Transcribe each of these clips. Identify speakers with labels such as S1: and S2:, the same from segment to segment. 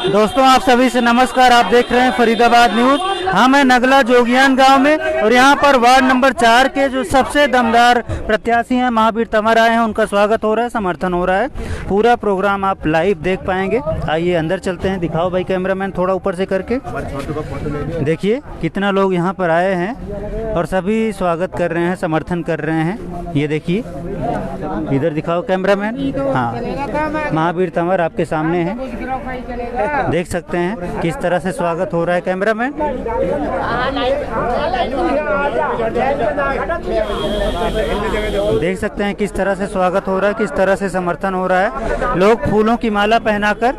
S1: दोस्तों आप सभी से नमस्कार। आप देख रहे हैं फरीदाबाद न्यूज। हम हैं नगला जोगियान गांव में और यहां पर वार्ड नंबर 4 के जो सबसे दमदार प्रत्याशी हैं महावीर तंवर आए हैं। उनका स्वागत हो रहा है, समर्थन हो रहा है। पूरा प्रोग्राम आप लाइव देख पाएंगे। आइए अंदर चलते हैं। दिखाओ भाई कैमरामैन थोड़ा ऊपर से करके। देखिए कितना लोग यहाँ पर आए हैं और सभी स्वागत कर रहे हैं, समर्थन कर रहे हैं। ये देखिए इधर दिखाओ कैमरामैन। हाँ, महावीर तंवर आपके सामने हैं, देख सकते हैं किस तरह से स्वागत हो रहा है। कैमरामैन देख सकते हैं किस तरह से स्वागत हो रहा है, किस तरह से समर्थन हो रहा है। लोग फूलों की माला पहनाकर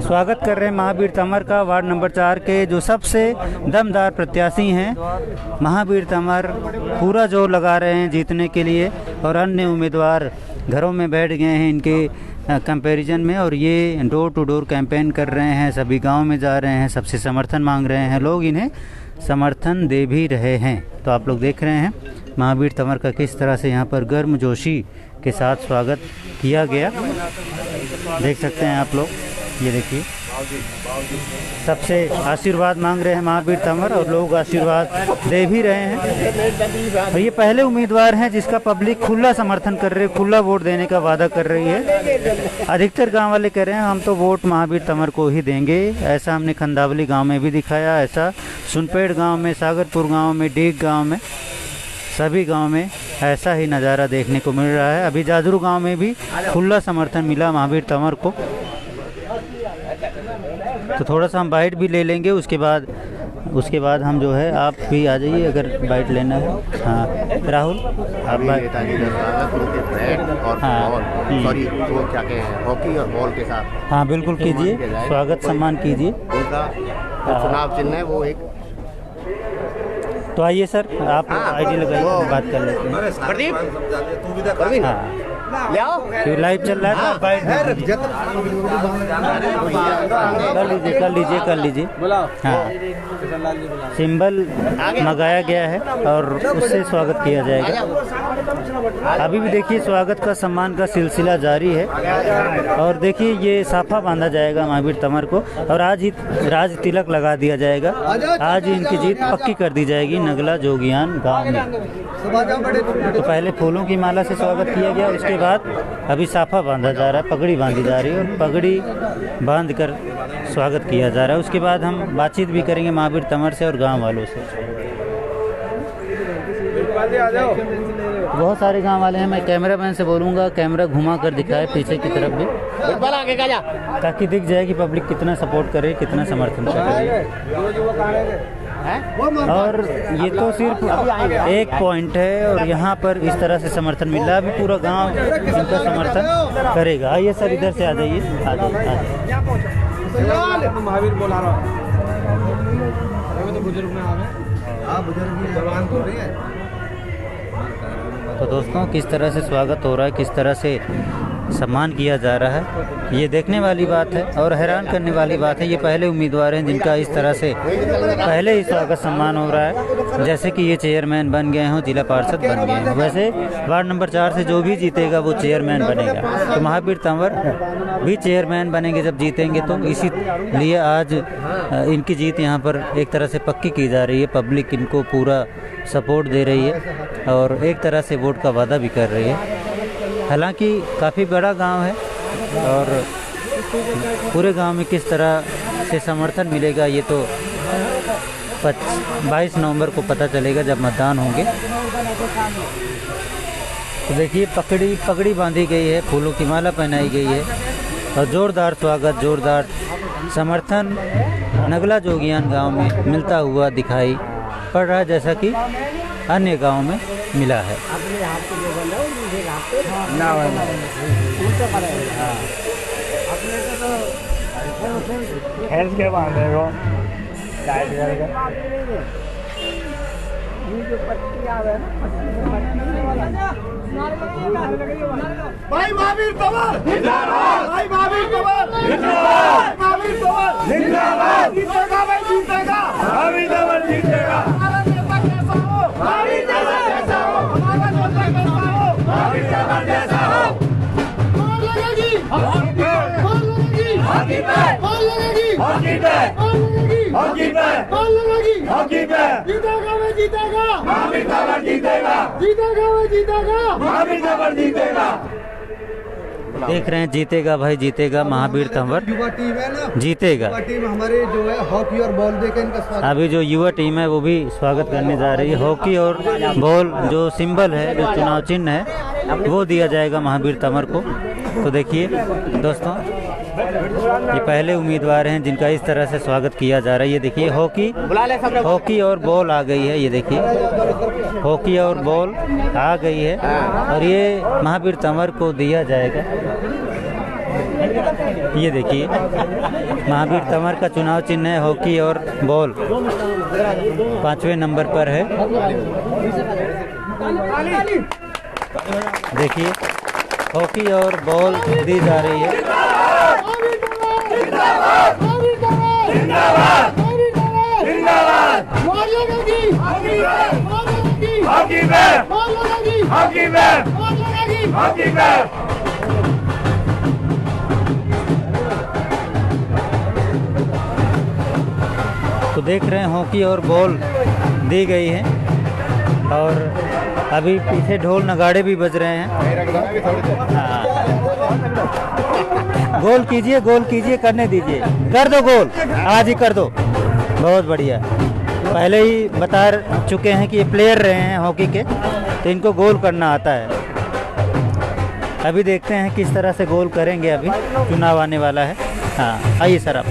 S1: स्वागत कर रहे हैं महावीर तंवर का। वार्ड नंबर 4 के जो सबसे दमदार प्रत्याशी हैं महावीर तंवर पूरा जोर लगा रहे हैं जीतने के लिए और अन्य उम्मीदवार घरों में बैठ गए हैं इनके कंपैरिजन में और ये डोर टू डोर कैंपेन कर रहे हैं, सभी गांव में जा रहे हैं, सबसे समर्थन मांग रहे हैं। लोग इन्हें समर्थन दे भी रहे हैं। तो आप लोग देख रहे हैं महावीर तंवर का किस तरह से यहाँ पर गर्मजोशी के साथ स्वागत किया गया। देख सकते हैं आप लोग, ये देखिए सबसे आशीर्वाद मांग रहे हैं महावीर तंवर और लोग आशीर्वाद दे भी रहे हैं। और ये पहले उम्मीदवार हैं जिसका पब्लिक खुला समर्थन कर रही है, खुला वोट देने का वादा कर रही है। अधिकतर गांव वाले कह रहे हैं हम तो वोट महावीर तंवर को ही देंगे। ऐसा हमने खंदावली गांव में भी दिखाया, ऐसा सुनपेड़ गांव में, सागरपुर गांव में, डीग गांव में, सभी गांव में ऐसा ही नज़ारा देखने को मिल रहा है। अभी जाजरू गांव में भी खुला समर्थन मिला महावीर तंवर को। तो थोड़ा सा हम बाइट भी ले लेंगे, उसके बाद हम जो है, आप भी आ जाइए अगर बाइट लेना है। हाँ राहुल आप बाइट। हाँ
S2: सॉरी वो क्या कहें, हॉकी और बॉल के साथ।
S1: हाँ बिल्कुल कीजिए, स्वागत सम्मान कीजिए।
S2: उनका चुनाव चिन्ह है वो एक।
S1: तो आइए सर, आप आईडी लगाइए, बात कर लेते हैं।
S2: प्रदीप
S1: फिर लाइव चल रहा है। कर लीजिए। हाँ सिंबल मंगाया गया है और उससे स्वागत किया जाएगा। अभी भी देखिए स्वागत का सम्मान का सिलसिला जारी है। और देखिए ये साफा बांधा जाएगा महावीर तंवर को और आज ही राज तिलक लगा दिया जाएगा। आज ही इनकी जीत पक्की कर दी जाएगी नगला जोगियान गाँव में। तो पहले फूलों की माला से स्वागत किया गया, उसके बाद अभी साफा बांधा जा रहा है, पगड़ी बांधी जा रही है और पगड़ी बांध कर स्वागत किया जा रहा है। उसके बाद हम बातचीत भी करेंगे महावीर तंवर से और गांव वालों से। बहुत सारे गांव वाले हैं, मैं कैमरामैन से बोलूँगा कैमरा घुमा कर दिखाए पीछे की तरफ भी, ताकि दिख जाए कि पब्लिक कितना सपोर्ट करे, कितना समर्थन कर रही है। और ये तो सिर्फ एक पॉइंट है और यहाँ पर इस तरह से समर्थन मिल रहा है। अभी पूरा गांव इनका समर्थन करेगा। आइए सर इधर से आ जाइए।
S3: महावीर बोला रहा तो बुजुर्ग में आ गए, बुजुर्ग जवान तो रही है।
S1: तो दोस्तों किस तरह से स्वागत हो रहा है, किस तरह से सम्मान किया जा रहा है, ये देखने वाली बात है और हैरान करने वाली बात है। ये पहले उम्मीदवार हैं जिनका इस तरह से पहले ही स्वागत सम्मान हो रहा है, जैसे कि ये चेयरमैन बन गए हों, जिला पार्षद बन गए हैं। वैसे वार्ड नंबर 4 से जो भी जीतेगा वो चेयरमैन बनेगा। तो महावीर तंवर भी चेयरमैन बनेंगे जब जीतेंगे। तो इसीलिए आज इनकी जीत यहाँ पर एक तरह से पक्की की जा रही है। पब्लिक इनको पूरा सपोर्ट दे रही है और एक तरह से वोट का वादा भी कर रही है। हालांकि काफ़ी बड़ा गांव है और पूरे गांव में किस तरह से समर्थन मिलेगा ये तो 22 नवंबर को पता चलेगा जब मतदान होंगे। तो देखिए पगड़ी बांधी गई है, फूलों की माला पहनाई गई है और ज़ोरदार स्वागत, ज़ोरदार समर्थन नगला जोगियान गांव में मिलता हुआ दिखाई पड़ रहा है, जैसा कि अन्य गांव में मिला है।
S3: भाई महावीर तंवर जिंदाबाद, भाई महावीर तंवर जिंदाबाद, महावीर तंवर जिंदाबाद। जीतेगा भाई, जीतेगा महावीर तंवर, जीतेगा। हमारा नेता कैसा हो, महावीर तंवर कैसा हो, हमारा नेता कैसा हो। महावीर तंवर जैसा हो।
S4: कौन लगेगी हॉकी पे, कौन लगेगी
S3: हॉकी पे,
S4: कौन लगेगी
S3: हॉकी पे,
S4: कौन लगेगी
S3: हॉकी पे,
S4: कौन लगेगी
S3: हॉकी पे।
S4: जीतेगा वे जीतेगा
S3: महावीर तंवर जीतेगा,
S4: जीतेगा वे जीतेगा
S3: महावीर तंवर जीतेगा।
S1: देख रहे हैं, जीतेगा भाई जीतेगा, महावीर तंवर
S5: युवा टीम है ना,
S1: जीतेगा।
S5: युवा टीम हमारे जो है हॉकी और बॉल देकर इनका स्वागत।
S1: अभी जो युवा टीम है वो भी स्वागत करने जा रही है। हॉकी और बॉल जो सिंबल है, जो चुनाव चिन्ह है, वो दिया जाएगा महावीर तंवर को। तो देखिए दोस्तों, ये पहले उम्मीदवार हैं जिनका इस तरह से स्वागत किया जा रहा है। ये देखिए हॉकी और बॉल आ गई है। ये देखिए हॉकी और बॉल आ गई है और ये महावीर तंवर को दिया जाएगा। ये देखिए महावीर तंवर का चुनाव चिन्ह है हॉकी और बॉल, 5वें नंबर पर है। देखिए हॉकी और बॉल दी जा रही है।
S3: जिंदाबाद, जिंदाबाद, जिंदाबाद।
S4: कौन लगेगी
S3: हॉकी पे,
S4: कौन लगेगी
S3: हॉकी पे,
S4: कौन लगेगी
S3: हॉकी पे,
S4: कौन लगेगी
S3: हॉकी पे।
S1: तो देख रहे हैं हॉकी और बॉल दी गई है और अभी पीछे ढोल नगाड़े भी बज रहे हैं। हाँ। गोल कीजिए, करने दीजिए, कर दो गोल, आज ही कर दो। बहुत बढ़िया। पहले ही बता चुके हैं कि ये प्लेयर रहे हैं हॉकी के, तो इनको गोल करना आता है। अभी देखते हैं किस तरह से गोल करेंगे। अभी चुनाव आने वाला है। हाँ आइए सर आप।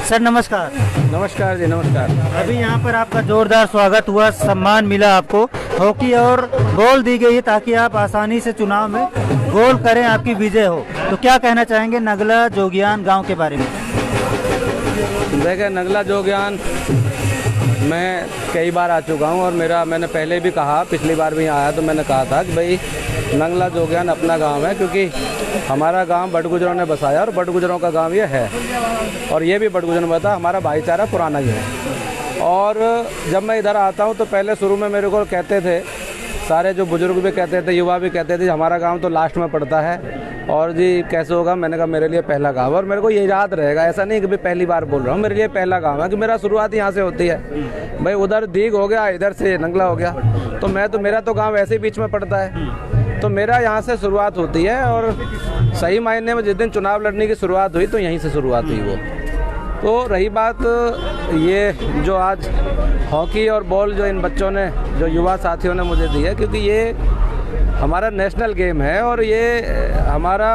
S1: सर नमस्कार।
S5: नमस्कार जी, नमस्कार।
S1: अभी यहाँ पर आपका जोरदार स्वागत हुआ, सम्मान मिला आपको, हॉकी और बॉल दी गई है ताकि आप आसानी से चुनाव में गोल करें, आपकी विजय हो। तो क्या कहना चाहेंगे नगला जोगियान गांव के बारे में?
S6: देखिए नगला जोगियान मैं कई बार आ चुका हूँ और मैंने पहले भी कहा, पिछली बार भी आया तो मैंने कहा था कि भाई नगला जोगियान अपना गांव है, क्योंकि हमारा गांव बटगुजरों ने बसाया और बटगुजरों का गांव ये है और ये भी बटगुजरों में था। हमारा भाईचारा पुराना ही है। और जब मैं इधर आता हूँ तो पहले शुरू में मेरे को कहते थे, सारे जो बुजुर्ग भी कहते थे, युवा भी कहते थे, हमारा गांव तो लास्ट में पड़ता है और जी कैसे होगा। मैंने कहा मेरे लिए पहला गांव है और मेरे को ये याद रहेगा। ऐसा नहीं कि भाई पहली बार बोल रहा हूँ, मेरे लिए पहला गांव है कि मेरा शुरुआत यहाँ से होती है। भाई उधर दीग हो गया, इधर से नंगला हो गया, तो मेरा तो गाँव ऐसे ही बीच में पड़ता है, तो मेरा यहाँ से शुरुआत होती है। और सही मायने में जिस दिन चुनाव लड़ने की शुरुआत हुई तो यहीं से शुरुआत हुई वो। तो रही बात ये जो आज हॉकी और बॉल जो इन बच्चों ने, जो युवा साथियों ने मुझे दी है, क्योंकि ये हमारा नेशनल गेम है और ये हमारा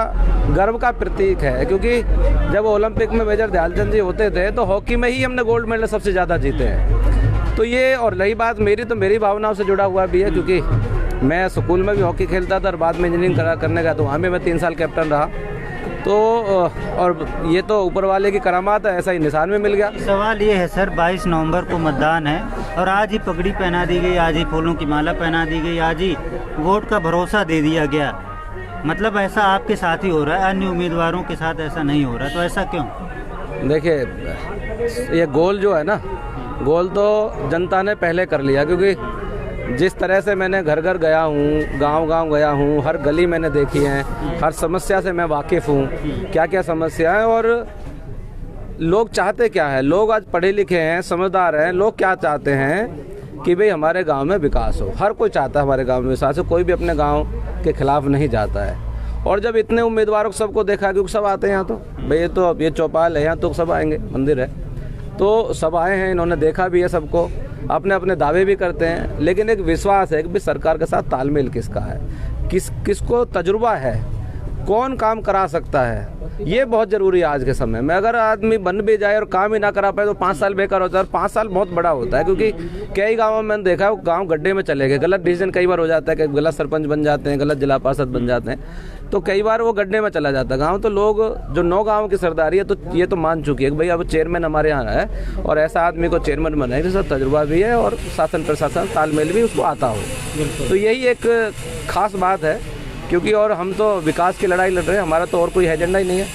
S6: गर्व का प्रतीक है। क्योंकि जब ओलंपिक में मेजर ध्यानचंद जी होते थे तो हॉकी में ही हमने गोल्ड मेडल सबसे ज़्यादा जीते हैं। तो ये, और रही बात मेरी भावनाओं से जुड़ा हुआ भी है, क्योंकि मैं स्कूल में भी हॉकी खेलता था और बाद में इंजीनियरिंग करने गया तो वहाँ भी मैं 3 साल कैप्टन रहा। तो और ये तो ऊपर वाले की करामात है, ऐसा ही निशान में मिल गया।
S1: सवाल ये है सर, 22 नवंबर को मतदान है और आज ही पगड़ी पहना दी गई, आज ही फूलों की माला पहना दी गई, आज ही वोट का भरोसा दे दिया गया। मतलब ऐसा आपके साथ ही हो रहा है, अन्य उम्मीदवारों के साथ ऐसा नहीं हो रहा, तो ऐसा क्यों?
S6: देखिए ये गोल जो है ना, गोल तो जनता ने पहले कर लिया, क्योंकि जिस तरह से मैंने घर घर गया हूँ, गांव गया हूँ, हर गली मैंने देखी है, हर समस्या से मैं वाकिफ़ हूँ, क्या क्या समस्या है और लोग चाहते क्या है। लोग आज पढ़े लिखे हैं, समझदार हैं। लोग क्या चाहते हैं कि भाई हमारे गांव में विकास हो। हर कोई चाहता है हमारे गांव में विकास हो, कोई भी अपने गांव के खिलाफ नहीं जाता है। और जब इतने उम्मीदवारों को सबको देखा, क्योंकि सब आते हैं यहाँ, तो भाई ये चौपाल है, यहाँ तो सब आएंगे, मंदिर है, तो सब आए हैं, इन्होंने देखा भी है सबको, अपने अपने दावे भी करते हैं। लेकिन एक विश्वास है कि भाई सरकार के साथ तालमेल किसका है, किसको तजुर्बा है, कौन काम करा सकता है, ये बहुत ज़रूरी है आज के समय में। अगर आदमी बन भी जाए और काम ही ना करा पाए तो 5 साल बेकार होता है। और 5 साल बहुत बड़ा होता है, क्योंकि कई गाँवों में मैंने देखा है गाँव गड्ढे में चले गए, गलत डिसीजन कई बार हो जाता है कि गलत सरपंच बन जाते हैं, गलत जिला पार्षद बन जाते हैं, तो कई बार वो गड्ढे में चला जाता है गाँव। तो लोग जो 9 गाँव की सरदारी है तो ये तो मान चुकी है कि भाई अब चेयरमैन हमारे यहाँ है और ऐसा आदमी को चेयरमैन बनाए जिसका तजुर्बा भी है और शासन प्रशासन तालमेल भी उसको आता हो। तो यही एक खास बात है, क्योंकि और हम तो विकास की लड़ाई लड़ रहे हैं, हमारा तो और कोई एजेंडा ही नहीं है।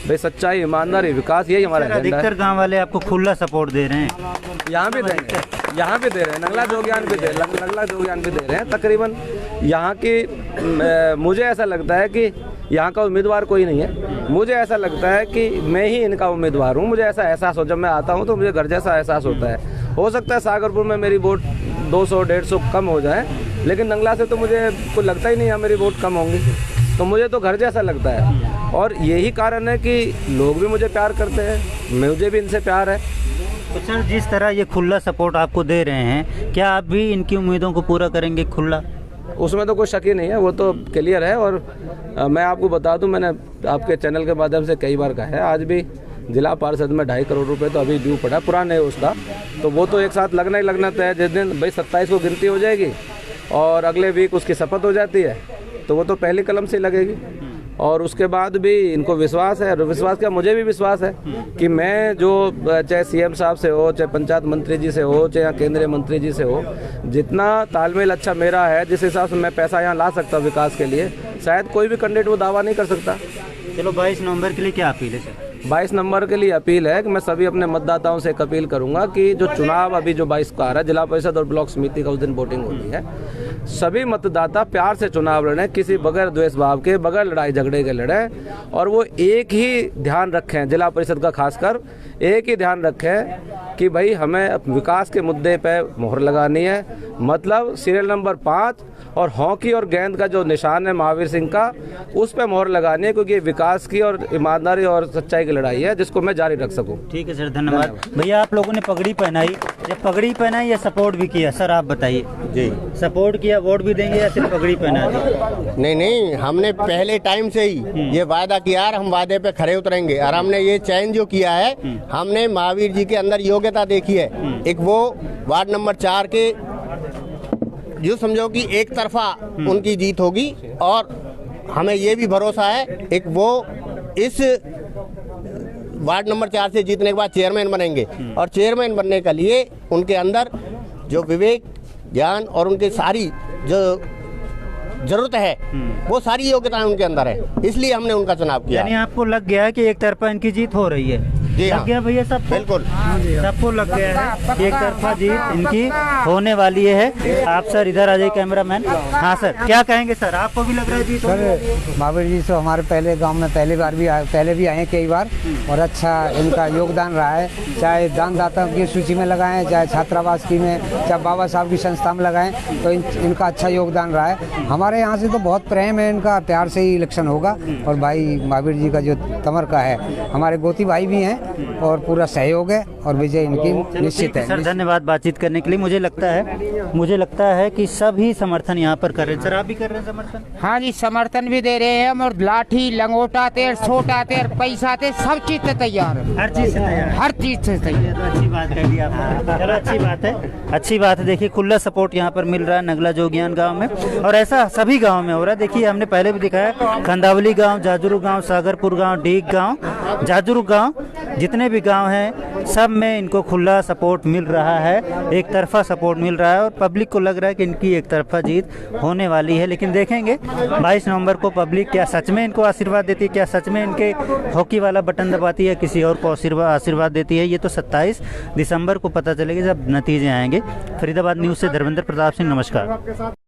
S6: भाई सच्चाई, ईमानदारी, विकास, यही हमारा एजेंडा है।
S1: अधिकतर गाँव वाले आपको खुला सपोर्ट दे रहे हैं,
S6: यहाँ भी देंगे। यहाँ भी दे रहे हैं, नंगला जोगियान भी नंगला जोगियान भी दे रहे हैं। तकरीबन यहाँ की मुझे ऐसा लगता है कि यहाँ का उम्मीदवार कोई नहीं है। मुझे ऐसा लगता है कि मैं ही इनका उम्मीदवार हूँ। मुझे ऐसा एहसास हो, जब मैं आता हूँ तो मुझे घर जैसा एहसास होता है। हो सकता है सागरपुर में मेरी वोट 200-150 कम हो जाए, लेकिन नंगला से तो मुझे कुछ लगता ही नहीं है मेरी वोट कम होंगी। तो मुझे तो घर जैसा लगता है, और यही कारण है कि लोग भी मुझे प्यार करते हैं, मुझे भी इनसे प्यार है।
S1: तो सर, जिस तरह ये खुला सपोर्ट आपको दे रहे हैं, क्या आप भी इनकी उम्मीदों को पूरा करेंगे खुला?
S6: उसमें तो कोई शक ही नहीं है, वो तो क्लियर है। और मैं आपको बता दूं, मैंने आपके चैनल के माध्यम से कई बार कहा है, आज भी जिला पार्षद में 2.5 करोड़ रुपए तो अभी ड्यू पड़ा, पुराने है उसका, तो वो तो एक साथ लगना ही लगना तय है। जिस दिन भाई 27 को गिनती हो जाएगी और अगले वीक उसकी शपथ हो जाती है, तो वो तो पहली कलम से लगेगी। और उसके बाद भी इनको विश्वास है, और विश्वास क्या, मुझे भी विश्वास है कि मैं जो चाहे सीएम साहब से हो, चाहे पंचायत मंत्री जी से हो, चाहे केंद्रीय मंत्री जी से हो, जितना तालमेल अच्छा मेरा है, जिस हिसाब से मैं पैसा यहाँ ला सकता हूँ विकास के लिए, शायद कोई भी कैंडिडेट वो दावा नहीं कर सकता।
S1: चलो, 22 नवंबर के लिए क्या अपील है सर?
S6: 22 नंबर के लिए अपील है कि मैं सभी अपने मतदाताओं से एक अपील करूंगा कि जो चुनाव अभी जो 22 का आ रहा है, जिला परिषद और ब्लॉक समिति का उस दिन वोटिंग होती है, सभी मतदाता प्यार से चुनाव लड़ें, किसी बगैर द्वेष भाव के, बगैर लड़ाई झगड़े के लड़ें, और वो एक ही ध्यान रखें, जिला परिषद का खासकर एक ही ध्यान रखें कि भाई हमें विकास के मुद्दे पे मोहर लगानी है। मतलब सीरियल नंबर 5 और हॉकी और गेंद का जो निशान है महावीर सिंह का, उस पे मोहर लगानी है, क्योंकि विकास की और ईमानदारी और सच्चाई की लड़ाई है, जिसको मैं जारी रख सकूं।
S1: ठीक है सर, धन्यवाद। भैया, आप लोगों ने पगड़ी पहनाई, जब पगड़ी पहनाई या सपोर्ट भी किया? सर आप बताइए।
S2: जी,
S1: सपोर्ट किया, वोट भी देंगे या सिर्फ पगड़ी पहना दी?
S2: नहीं, हमने पहले टाइम से ही ये वादा किया और हम वादे पे खरे उतरेंगे। और हमने ये चयन जो किया है, हमने महावीर जी के अंदर योग्यता देखी है। एक वो वार्ड नंबर 4 के जो समझो कि एक तरफा उनकी जीत होगी, और हमें ये भी भरोसा है एक वो इस वार्ड नंबर 4 से जीतने के बाद चेयरमैन बनेंगे, और चेयरमैन बनने के लिए उनके अंदर जो विवेक, ज्ञान और उनकी सारी जो जरूरत है, वो सारी योग्यताएं उनके अंदर है, इसलिए हमने उनका चुनाव किया।
S1: यानी आपको लग गया है कि एक तरफा इनकी जीत हो रही है?
S2: जी
S1: लग गया भैया सब?
S2: बिल्कुल,
S1: सबको लग गया है कि एक तरफा जीत इनकी होने वाली है। आप सर इधर आ जाइए, कैमरामैन। हाँ सर, क्या कहेंगे सर, आपको भी लग रहा है जीत?
S5: सर, महावीर जी तो हमारे पहले गांव में पहले भी आए कई बार, और अच्छा इनका योगदान रहा है। चाहे दानदाताओं की सूची में लगाएं, चाहे छात्रावास की में, चाहे बाबा साहब की संस्था में लगाएं, तो इनका अच्छा योगदान रहा है। हमारे यहाँ से तो बहुत प्रेम है इनका, प्यार से ही इलेक्शन होगा। और भाई महावीर जी का जो तमर का है, हमारे गोती भाई भी हैं, और पूरा सहयोग है, और विजय इनकी निश्चित है।
S1: सर धन्यवाद बातचीत करने के लिए। मुझे लगता है कि सभी समर्थन यहाँ पर कर रहे हैं। सर आप भी कर रहे हैं समर्थन?
S7: हाँ जी, समर्थन भी दे रहे हैं हम, और लाठी, लंगोटा तेर, छोटा तेर, पैसा तेर, सब चीज से तैयार है।
S1: हर चीज से तैयार?
S7: हर चीज से तैयार।
S1: तो अच्छी बात कह दी आपने। चलो, अच्छी बात है, अच्छी बात है। देखिए, खुला सपोर्ट यहाँ पर मिल रहा है नंगला जोगियान गांव में, और ऐसा सभी गांव में हो रहा है। देखिए, हमने पहले भी दिखाया, कंदावली गांव, जाजुरू गांव, सागरपुर गांव, डीग गांव, जाजुरू गांव, जितने भी गांव हैं सब में इनको खुला सपोर्ट मिल रहा है, एक तरफा सपोर्ट मिल रहा है, और पब्लिक को लग रहा है कि इनकी एक तरफा जीत होने वाली है। लेकिन देखेंगे 22 नवंबर को पब्लिक क्या सच में इनको आशीर्वाद देती है, क्या सच में इनके हॉकी वाला बटन दबाती है, किसी और को आशीर्वाद देती है। ये तो 27 दिसंबर को पता चलेगा जब नतीजे आएंगे। फरीदाबाद न्यूज़ से धर्मेंद्र प्रताप सिंह, नमस्कार।